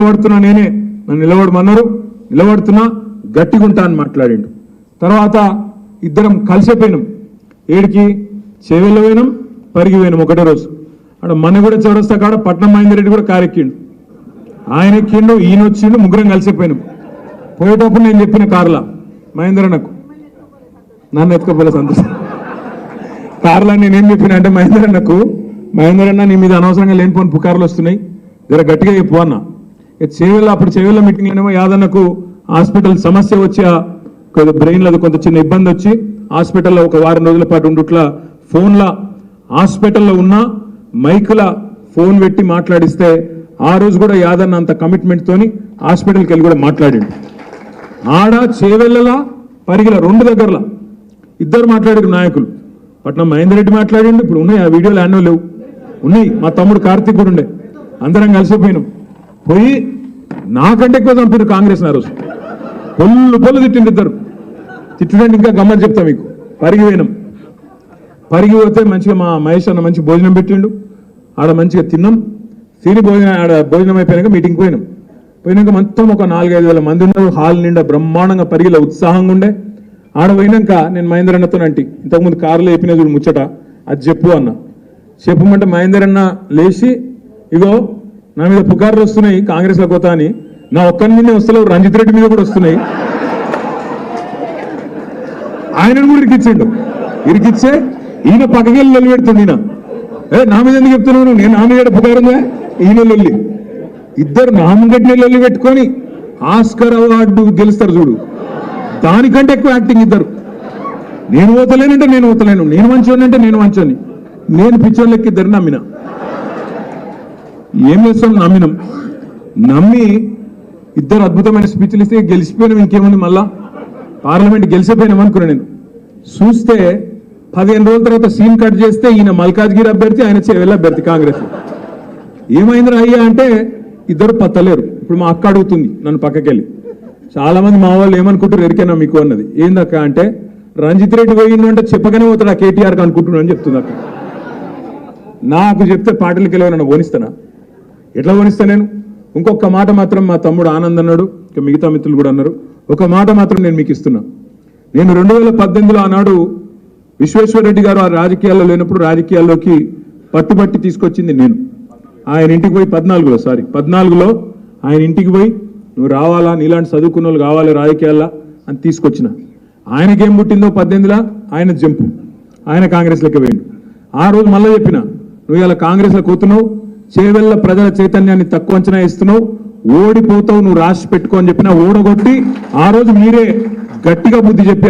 నిలబడుతున్నా నేనే నన్ను నిలబడమన్నారు నిలబడుతున్నా గట్టిగుంటా అని మాట్లాడిండు తర్వాత ఇద్దరం కలిసిపోయినాం ఏడికి చేవెళ్ళ పోయినాం పరిగి పోయినాం ఒకటే రోజు అక్కడ మన్నగూడ చౌరస్తా కాడ పట్నం మహేందర్ రెడ్డి కూడా కారు ఎక్కిండు ఆయన ఎక్కిండు ఈయన వచ్చిండు ముగ్గురం కలిసిపోయినాం పోయేటప్పుడు నేను చెప్పిన కారులా మహేందర్ అన్నకు నన్ను ఎత్తుకోపోలే సంతోషం కారులా నేనేం చెప్పిన అంటే మహేందర్ అన్న నీ మీద అనవసరంగా లేనిపోని పుకార్లు వస్తున్నాయి జర గట్టిగా చెప్పు అన్న అప్పుడు చేవెళ్ళ మీటింగ్లోనేమో యాదన్నకు హాస్పిటల్ సమస్య వచ్చి బ్రెయిన్లో కొంత చిన్న ఇబ్బంది వచ్చి హాస్పిటల్లో ఒక వారం రోజుల పాటు ఉండుట్లా ఫోన్ల హాస్పిటల్లో ఉన్న మైకుల ఫోన్ పెట్టి మాట్లాడిస్తే ఆ రోజు కూడా యాదన్న అంత కమిట్మెంట్ తోని హాస్పిటల్కి వెళ్ళి కూడా మాట్లాడిండు ఆడ చేవెళ్ళలా పరిగిల రెండు దగ్గరలా ఇద్దరు మాట్లాడారు నాయకులు పట్నం మహేందర్ రెడ్డి మాట్లాడిండు ఇప్పుడు ఉన్నాయి ఆ వీడియోలు యాన్నో లేవు ఉన్నాయి మా తమ్ముడు కార్తీక్ కూడా ఉండే అందరం కలిసిపోయినాం పోయి నాకంటే ఎక్కువ చంపారు కాంగ్రెస్ ఆ రోజు పొల్లు తిట్టిండు ఇద్దరు తిట్టడానికి ఇంకా గమ్మని చెప్తా మీకు పరిగి పోయినాం పరిగి పోతే మంచిగా మా మహేష్ అన్న మంచి భోజనం పెట్టిండు ఆడ మంచిగా తిన్నాం తిని భోజనం అయిపోయాక మీటింగ్ పోయినాక మొత్తం ఒక 4-5 మంది ఉన్నారు హాల్ నిండా బ్రహ్మాండంగా పరిగిలో ఉత్సాహంగా ఉండే ఆడ పోయినాక నేను మహేందర్ అన్నతో అంటి ఇంతకుముందు కారులో చెప్పిన చూడు ముచ్చట అది చెప్పు అన్న చెప్పమంటే మహేందర్ అన్న లేచి ఇగో నా మీద పుకార్లు వస్తున్నాయి కాంగ్రెస్లో కొత్త అని నా ఒక్కరి మీదే వస్తలేవు రంజిత్ రెడ్డి మీద కూడా వస్తున్నాయి ఆయనను కూడా ఇరికిచ్చే ఈయన పక్కకెళ్ళి లొల్లి పెడుతుంది ఈయన నా మీద ఎందుకు చెప్తున్నాను నేను నా మీద పుకారుందా ఈయన లొల్లి ఇద్దరు నామగడ్డ లొల్లి పెట్టుకొని ఆస్కర్ అవార్డు గెలుస్తారు చూడు దానికంటే ఎక్కువ యాక్టింగ్ ఇద్దరు నేను ఓతలేనంటే నేను ఓతలేను నేను మంచోని అంటే నేను మంచోని నేను పిచ్చోళ్ళకి ఇద్దరు నమ్మిన ఏం చేస్తాం నమ్మి ఇద్దరు అద్భుతమైన స్పీచ్లు ఇస్తే గెలిచిపోయినాం ఇంకేముంది మళ్ళా పార్లమెంట్ గెలిచిపోయినాం అనుకున్నా నేను చూస్తే 15 రోజుల తర్వాత సీన్ కట్ చేస్తే ఈయన మల్కాజ్గిరి అభ్యర్థి ఆయన చేవెళ్ళ అభ్యర్థి కాంగ్రెస్ ఏమైందిరా అయ్యా అంటే ఇద్దరు పత్తలేరు ఇప్పుడు మా అక్క అడుగుతుంది నన్ను పక్కకెళ్ళి చాలా మంది మా వాళ్ళు ఏమనుకుంటారు ఎరికైనా మీకు అన్నది ఏందక్క అంటే రంజిత్ రెడ్డి పోయిండు అంటే చెప్పగానే పోతాడు ఆ కేటీఆర్కి అనుకుంటున్నాను అని చెప్తుంది అక్క నాకు చెప్తే పాటలకి వెళ్ళి నన్ను పోనిస్తానా ఎట్లా పోనిస్తా నేను ఇంకొక మాట మాత్రం మా తమ్ముడు ఆనంద్ అన్నాడు ఇంకా మిగతా మిత్రులు కూడా అన్నారు ఒక మాట మాత్రం నేను మీకు ఇస్తున్నా నేను 2018లో ఆనాడు విశ్వేశ్వరరెడ్డి గారు ఆ రాజకీయాల్లో లేనప్పుడు రాజకీయాల్లోకి పట్టుబట్టి తీసుకొచ్చింది నేను ఆయన ఇంటికి పోయి 14లో ఆయన ఇంటికి పోయి నువ్వు రావాలా నీలాంటి చదువుకున్న వాళ్ళు కావాలి రాజకీయాల్లో అని తీసుకొచ్చిన ఆయనకేం పుట్టిందో 18లో ఆయన జంపు ఆయన కాంగ్రెస్లోకి పోయిండు ఆ రోజు మళ్ళీ చెప్పిన నువ్వు ఇలా కాంగ్రెస్లో కూతున్నావు చేవెళ్ళ ప్రజల చైతన్యాన్ని తక్కువ అంచనా ఇస్తున్నావు ఓడిపోతావు నువ్వు రాసి పెట్టుకో అని చెప్పినా ఓడగొట్టి ఆ రోజు మీరే గట్టిగా బుద్ధి చెప్పి